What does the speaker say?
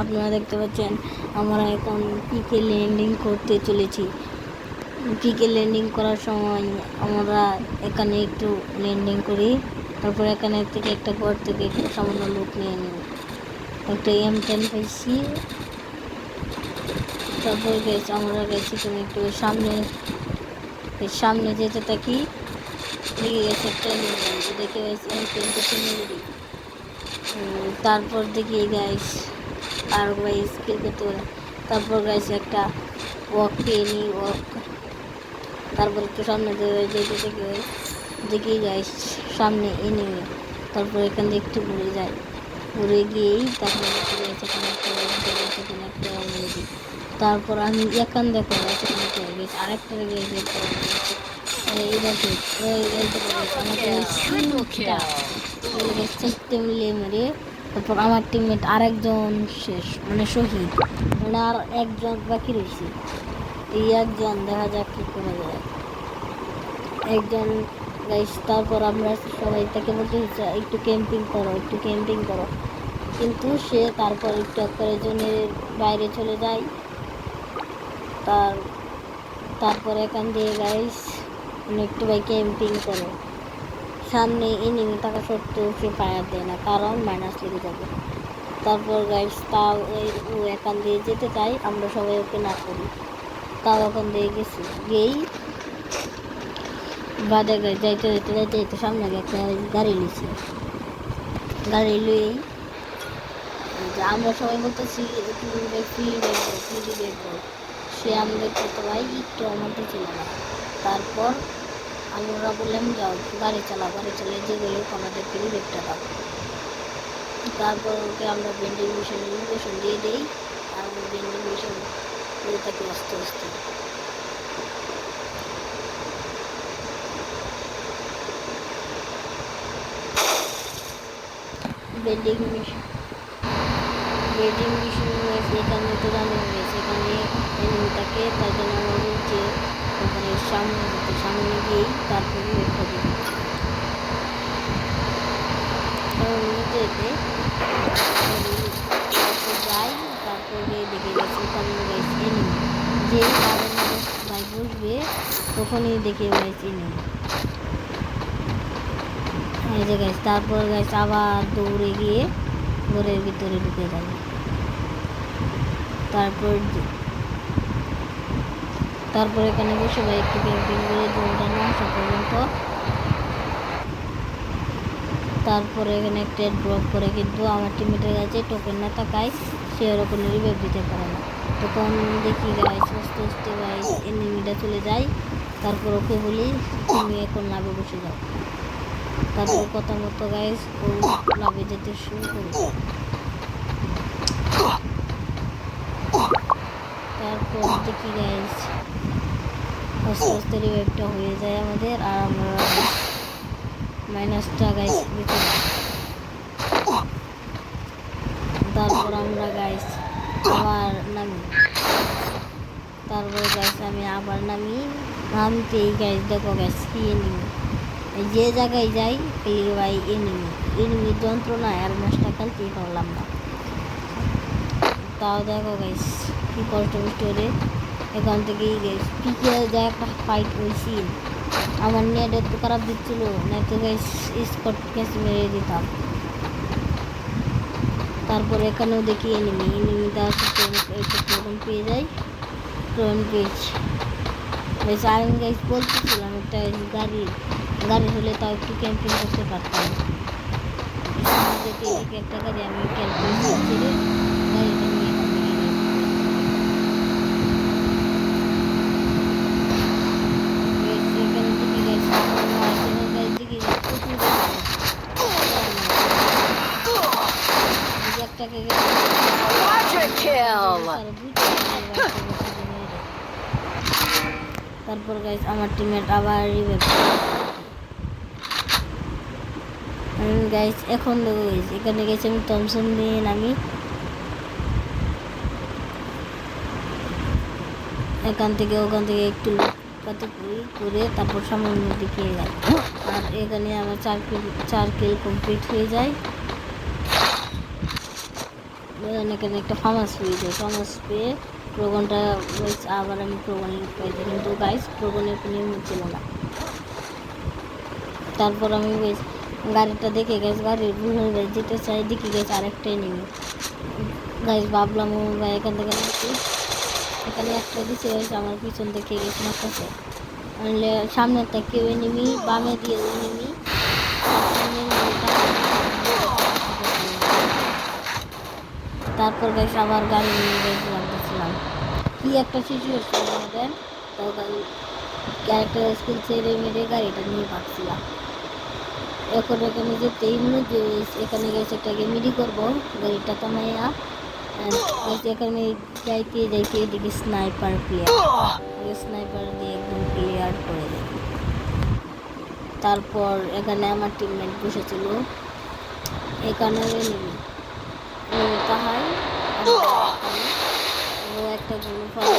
আপনারা দেখতে পাচ্ছেন আমরা এখন পিকে ল্যান্ডিং করতে চলেছি। পিকে ল্যান্ডিং করার সময় আমরা এখানে একটু ল্যান্ডিং করি, তারপর এখানে থেকে একটা ঘর থেকে একটু সামান্য লুট নিয়ে নিই। একটা M10 পাইছি। তারপর গেছি আমরা তুমি একটু সামনে যেতে থাকি। দেখে গেছে একটা দেখে গেছে M20। তারপর দেখি গাইস আর গাইস কি করতে পারে। তারপর গাইস একটা ওয়াক পেয়ে নিই, ওয়াক। তারপর একটু সামনে যেতে থেকে দেখি গাইস সামনে এনিমি। তারপর এখান থেকে একটু ঘুরে যায়, ঘুরে গিয়েই তারপর দেখতে গেছে একটা এনিমি। তারপর আমি এখান দেখো গেছে আরেকটা গেছে মেরে। তারপর আমার টিমমেট আরেকজন শেষ, মানে শহীদ, মানে আর একজন বাকি রয়েছে। এই একজন দেখা যাক কি করা যায়, একজন গাইস। তারপর আমরা সবাই তাকে বলতে একটু ক্যাম্পিং করো, কিন্তু সে তারপর একটু করে জনের বাইরে চলে যায়। তারপর এখান দিয়ে গাইস একটু ভাই ক্যাম্পিং করো, সামনে এনিমি থাকা সত্ত্বেও সে ফায়ার দেয় না, কারণ মাইনাস লেগে যাবে। তারপর গাইস তাও ও এখান দিয়ে যেতে চাই, আমরা সবাই ওকে না করি, তাও ওখান দিয়ে গেছি। গিয়েই বাদে যাইতে সামনে একটা গাড়ি নিয়েছি, গাড়ি লুয়েই আমরা সবাই বলতেছি সে আমাদের করতে ভাই একটু আমাদের ছিল না। তারপর আমরা বললাম যাও গাড়ি চলে যেগুলো আমাদের রিভেটটা দাও। তারপর ওকে আমরা ভেন্ডিং মেশিন দিয়ে দিই, আর আমরা ভেন্ডিং মেশিন দিয়ে থাকি আস্তে আস্তে। ভেন্ডিং মেশিন এখানে তো জানি হয়েছে, এখানে এনিমিটাকে তার জন্য আমরা বলছি ওখানে সামনে গিয়েই তারপরে একটা দিই যাই। তারপরে দেখে গেছি এনিমি, যে ভাই বসবে তখনই দেখে গেছি এনিমি। এই যে গাইস, তারপর গাইস আবার দৌড়ে গিয়ে ঘরের ভিতরে ঢুকে যাবে। তারপর এখানে বসে ভাই একটু ক্যাম্পিং করে দৌড়ানো আসা পর্যন্ত। তারপরে এখানে একটা ড্রপ করে, কিন্তু আমার টিমমেটের কাছে টোকেন না থাকায় সে ওরকম রিভাইভ দিতে পারে না। তখন দেখি গাইস আস্তে গাইস এনিমিটা চলে যায়। তারপর ওকে বলি তুমি এখন লাভে বসে যাও। তারপর কথা মতো গাইস ও লাভে যেতে শুরু করে। তারপর দেখি গাইস আস্তে রিভাইভটা হয়ে যায় আমাদের, আর আমরা মাইনাসটা গাইস বেঁচে যাই। তারপর আমরা গাইস আবার নামি। তারপর গাইস আমি আবার নামতেই গাইস দেখো গাইস কি এনিমি, যে জায়গায় যাই ভাই এনিমি যন্ত্রণায় আর ম্যাচটা খেলতেই পারলাম না। তাও দেখো গাইস কি কষ্ট করে এখান থেকেই গাইস পিকে যায় একটা ফাইট হয়েছি। আমার নেট এত খারাপ দিচ্ছিল, নেটে গাইস স্কট ক্যাচ মেরে দিতাম। তারপর এখানেও দেখি এনিমি তার টোকেন পেয়ে যাই, টোকেন পেয়েছি। বেশ আমি গাইস বলতেছিলাম একটা গাড়ি হলে তাও একটু ক্যাম্পিং করতে পারতাম। একটা গাড়ি আমি ক্যাম্পিং করছি, গাড়িটা নিয়ে তারপর গাইস আমার টিমমেট আবার রিভাইভ গাইস। এখন দেখো গাইস এখানে গেছি আমি থমসন দিয়ে নামি, ওখান থেকে একটু লুটপাতি করে তারপর সামনের দিকে যাই। আর এখানে আমার 4 কিল কমপ্লিট হয়ে যায়। এখানে একটা ফার্মাস পেয়েছে, ফার্মাস পেয়ে প্রোগনটা আবার আমি প্রোগন পেয়েছি, কিন্তু গাইস প্রোগনের কোনো নিয়ম ছিল না। তারপর আমি বেশ গাড়িটা দেখে গেছি, গাড়ির বুঝে যেতে চাই, দেখে গেছে আরেকটাই নেমে গাইস। ভাবলাম ও ভাই এখান থেকে নাকি এখানে একটা দিচ্ছে গেছে, আমার পিছন থেকে গেছে মারতেছে, সামনেরটা কেউ নেমি বামে দিয়ে নেমি, তারপর গাইস আবার গাড়ি নিয়ে গেছে লাগতেছিলাম, কি একটা সিচুয়েশন আমাদের। তখন ক্যারেক্টার স্কিল ছেড়ে মেরে গাড়িটা নিয়ে ভাগছিলাম। এখন এখানে যেতেই মনে যে এখানে গেছে একটাকে মিডি করবো, গাড়িটা থামাইয়া এখানে যাইতে যাইতে এদিকে স্নাইপার প্লেয়ার, স্নাইপার দিয়ে একদম ক্লিয়ার করে দেয়। তারপর এখানে আমার টিমমেট বসেছিল, এখানে নেমে তাহাই ও একটা গুলো ফলো